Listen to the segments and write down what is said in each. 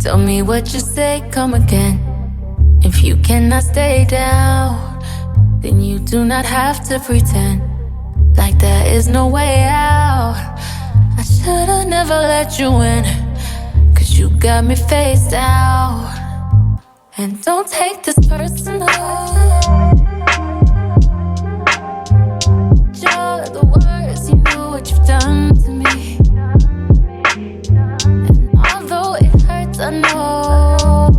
Tell me what you say, come again. If you cannot stay down, then you do not have to pretend like there is no way out. I should've never let you in, 'cause you got me face down. And don't take this personal. You're the worst, you know what you've done to me. And although it hurts, I know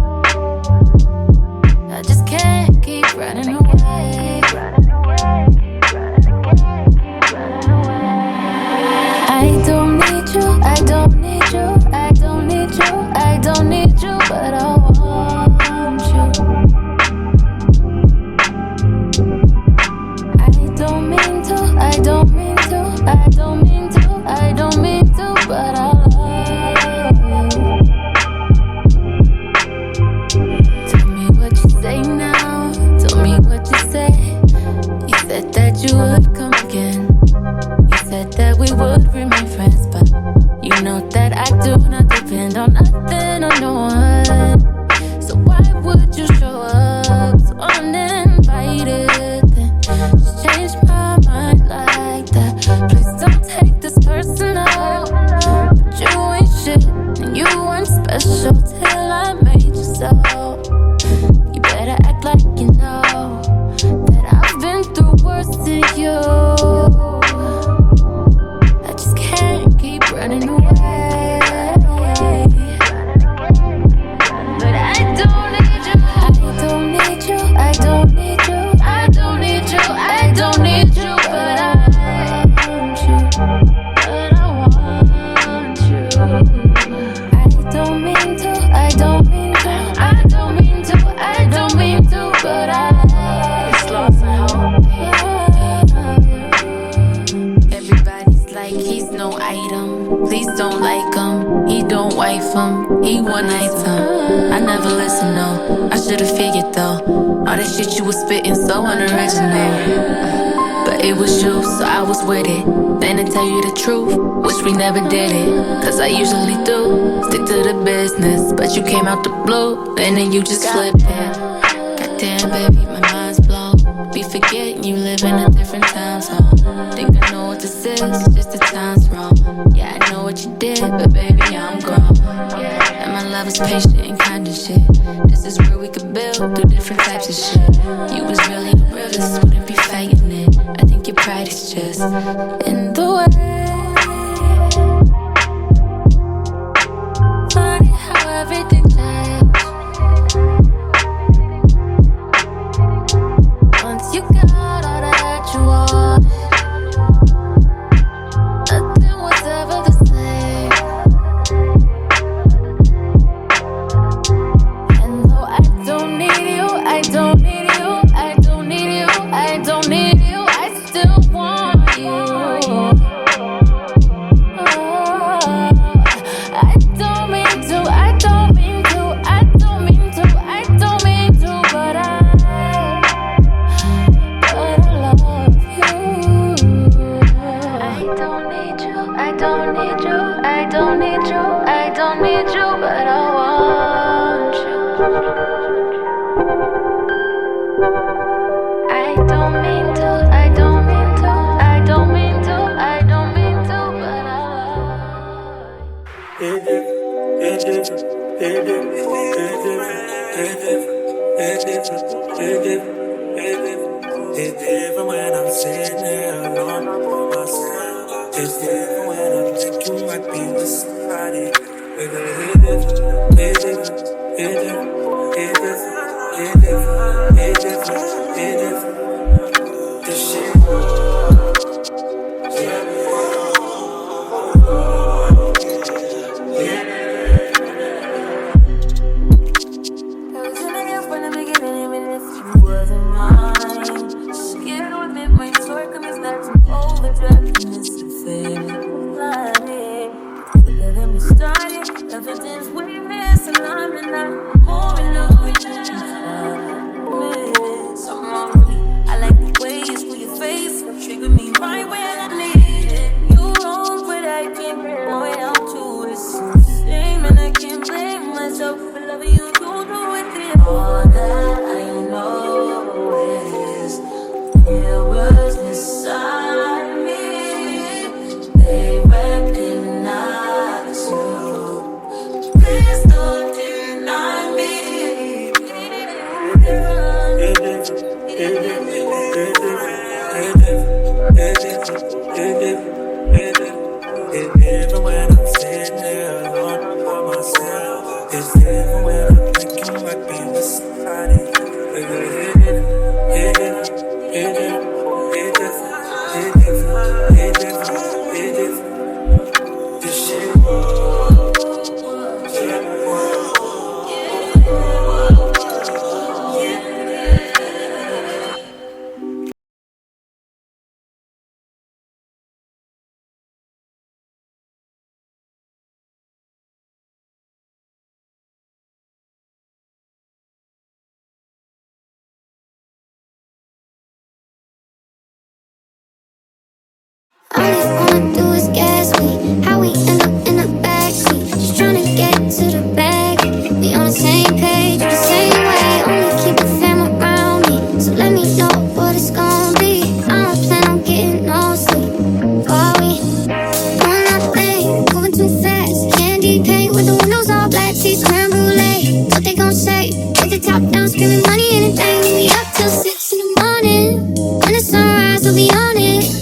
I just can't keep running away. I don't need you, I don't need you, I don't need you, I don't need you, but I want you. I don't mean to, I don't mean to, I don't mean to, I don't mean to, but I love you. Tell me what you say now, tell me what you say. You said that you would come again. You said that we would remain friends, but you know that I do not depend on nothing or no one. So why would you show up so uninvited, then just change my mind like that? Please don't take this personal, but you ain't shit and you weren't special till I made you so. You better act like you know that I've been through worse than you. I just can't keep running away. But I don't need you, I don't need you, I don't need you, I don't need you, I don't need you, but I want you, but I want you. I don't mean to, I don't mean to, I don't mean to, I don't mean to, but I lost and hope. Everybody's like he's no item. Please don't like him. He don't wife him. He one item. I never listen, no. I should've figured though. All that shit you was spitting so unoriginal. But it was you, so I was with it. Then to tell you the truth, wish we never did it. 'Cause I usually do stick to the business, but you came out the blue, and then you just flipped it. Goddamn, baby, my mind's blown. Be forgetting you live in a different time zone. Think I know what this is, just the time's wrong. Yeah, I know what you did, but baby, I'm grown. Yeah, and my love is patient and kind of shit. This is where we could build through different types of shit. You was really the realest, wouldn't be fighting it. I think your pride is just in the way. Funny how everything changed once you got all that you wanted. Nothing was ever the same. And though I don't need you, I don't need you, I don't need you, I don't need you, I still want you. I don't mean to, I don't mean to, I don't mean to, I don't mean to, but I love you. I don't need you, I don't need you, I don't need you, I don't need you, but I want you. I don't mean to, I don't mean to, I don't mean to, I don't mean to, but I love you. It's different when I'm sitting there alone by myself. It's different when I'm thinking you might be with somebody. It's different, it's different, it's different, it's different, it's different, it's different, it's different. This shit. Evidence we miss, and I'm not more in love with you. Someone It's different when I think you might be with somebody. Baby, hit it, hit it, hit it, hit it, hit it, hit it, hit it. This shit. All they wanna do is gas me. How we end up in the backseat, just tryna get to the bag. We on the same page, the same way. Only keep a fam around me, so let me know what it's gon' be. I don't plan on getting no sleep while we on that thing, moving too fast. Candy paint with the windows all black, teeth creme brulee. What they gon' say? With the top down, screaming money, anything. We up till 6 in the morning. When the sunrise, we'll be on it.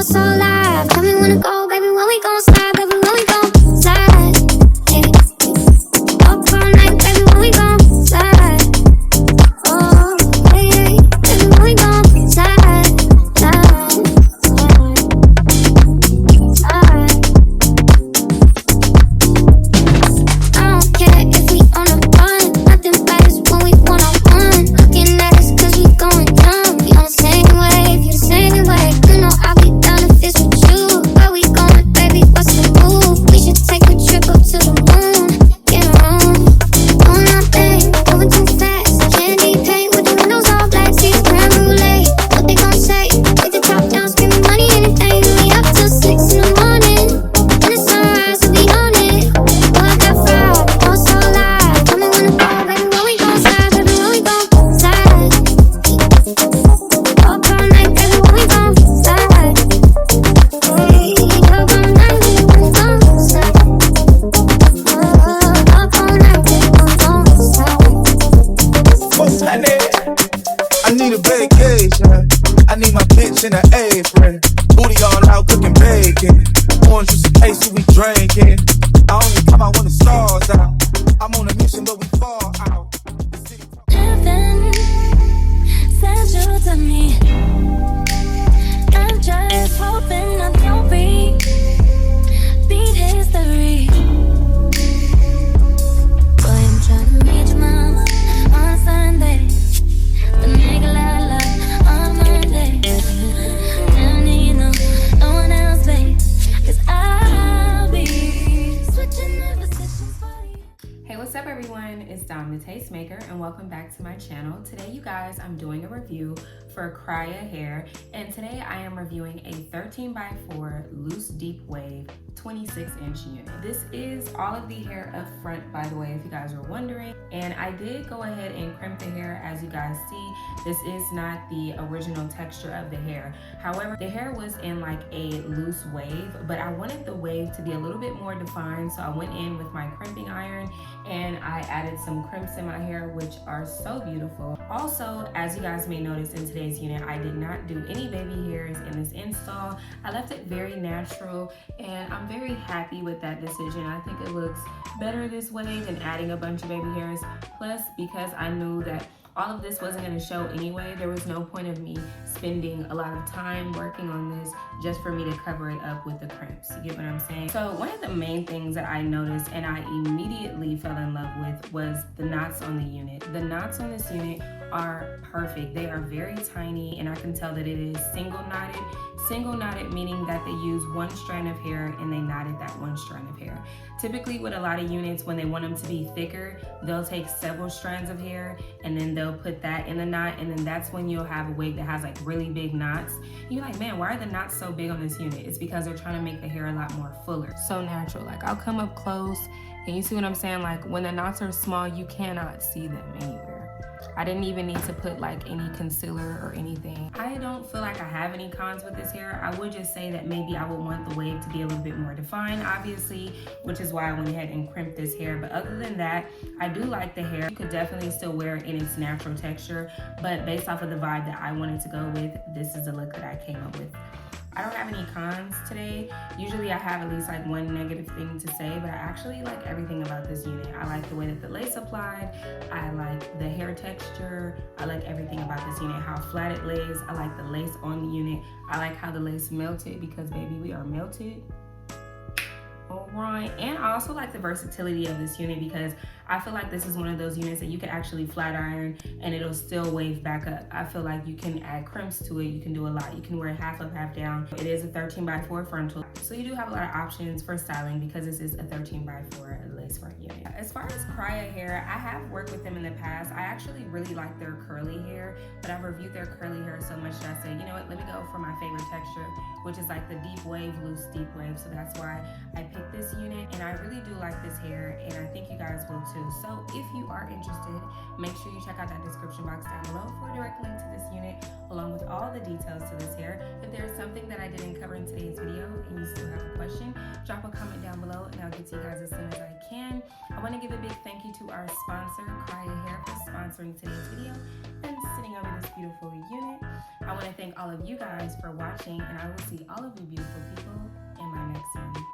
So live, tell me when to go, baby, when we gon' slide, baby, when we gon' slide, yeah. Up all night, baby, when we gon' slide, oh, yeah, baby, when we gon' slide, slide, slide. I don't care if we on a run, nothing matters when we one-on-one. Looking at us cause we going dumb, we on the same wave, you the same way. You know I'll be in an apron, booty all out cooking bacon. Orange juice and case we drinking. I only come out when the stars out. I'm on a mission but we fall out. Heaven sent you to me. I'm just hoping I don't beat history. Boy, I'm trying to reach your mama on Sunday, but nigga la la on Monday. What's up everyone, it's Dom the Tastemaker and welcome back to my channel. Today you guys, I'm doing a review for Kriyya hair, and today I am reviewing a 13x4 loose deep wave 26-inch unit. This is all of the hair up front, by the way, if you guys were wondering, and I did go ahead and crimp the hair. As you guys see, this is not the original texture of the hair. However, the hair was in like a loose wave, but I wanted the wave to be a little bit more defined, so I went in with my crimping iron and I added some crimps in my hair, which are so beautiful. Also, as you guys may notice in today's unit, I did not do any baby hairs in this install. I left it very natural, and I'm very happy with that decision. I think it looks better this way than adding a bunch of baby hairs. Plus, because I knew that all of this wasn't going to show anyway, there was no point of me spending a lot of time working on this just for me to cover it up with the crimps. You get what I'm saying? So one of the main things that I noticed and I immediately fell in love with was the knots on the unit. The knots on this unit are perfect. They are very tiny, and I can tell that it is single knotted. Single knotted meaning that they use one strand of hair and they knotted that one strand of hair. Typically with a lot of units, when they want them to be thicker, they'll take several strands of hair and then they'll put that in the knot, and then that's when you'll have a wig that has like really big knots. And you're like, man, why are the knots so big on this unit? It's because they're trying to make the hair a lot more fuller. So natural. Like, I'll come up close and you see what I'm saying? Like, when the knots are small, you cannot see them anywhere. I didn't even need to put like any concealer or anything. I don't feel like I have any cons with this hair. I would just say that maybe I would want the wave to be a little bit more defined, obviously, which is why I went ahead and crimped this hair. But other than that, I do like the hair. You could definitely still wear it in its natural texture, but based off of the vibe that I wanted to go with, this is the look that I came up with. I don't have any cons today. Usually I have at least like one negative thing to say, but I actually like everything about this unit. I like the way that the lace applied. I like the hair texture. I like everything about this unit, how flat it lays. I like the lace on the unit. I like how the lace melted because baby, we are melted. Alright, and I also like the versatility of this unit because I feel like this is one of those units that you can actually flat iron and it'll still wave back up. I feel like you can add crimps to it, you can do a lot. You can wear half up, half down. It is a 13x4 frontal, so you do have a lot of options for styling because this is a 13x4 lace front unit. As far as Kriyya hair, I have worked with them in the past. I actually really like their curly hair, but I've reviewed their curly hair so much that I said, you know what, let me go for my favorite texture, which is like the deep wave, loose deep wave. So that's why I picked this unit, and I really do like this hair, and I think you guys will too. So if you are interested, make sure you check out that description box down below for a direct link to this unit along with all the details to this hair. If there's something that I didn't cover in today's video and you still have a question, drop a comment down below and I'll get to you guys as soon as I can. I want to give a big thank you to our sponsor, Kriyya Hair, for sponsoring today's video and sitting over this beautiful unit. I want to thank all of you guys for watching, and I will see all of you beautiful people in my next one.